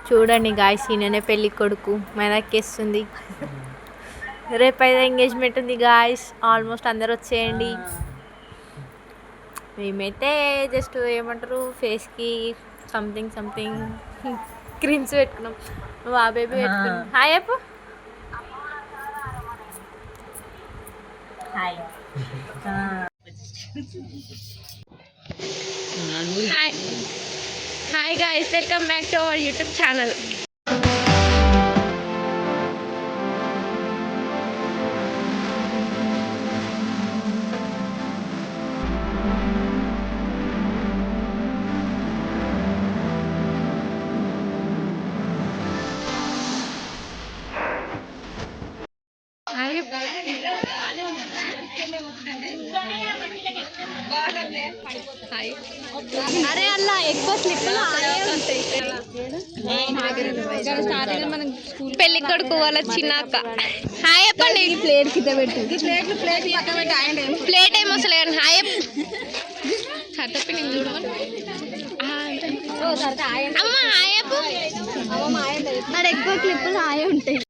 చూడండి గాయ్స్, ఈయననే పెళ్ళి కొడుకు మెనక్కేస్తుంది. రేపైతే ఎంగేజ్మెంట్ ఉంది గాయ్స్, ఆల్మోస్ట్ అందరు వచ్చేయండి. మేమైతే జస్ట్ ఏమంటారు ఫేస్కి సంథింగ్ క్రీమ్స్ పెట్టుకున్నాం. నువ్వు ఆ బేబీ పెట్టుకున్నావు. హాయ్ చెప్పు. Hi hi guys, welcome back to our YouTube channel. అరే అలా ఎక్కువ స్లిప్పులు పెళ్లి కొడుకు వాళ్ళ చిన్నాక. హాయ్ చెప్పండి. ప్లేట్ కింద పెట్టు. ప్లేట్ ఏమో అసలు హాయ్ చెప్పి నేను చూడమని అమ్మ. హాయ్ చెప్పు. అక్కడ ఎక్కువ క్లిప్పులు హాయ్ ఉంటాయి.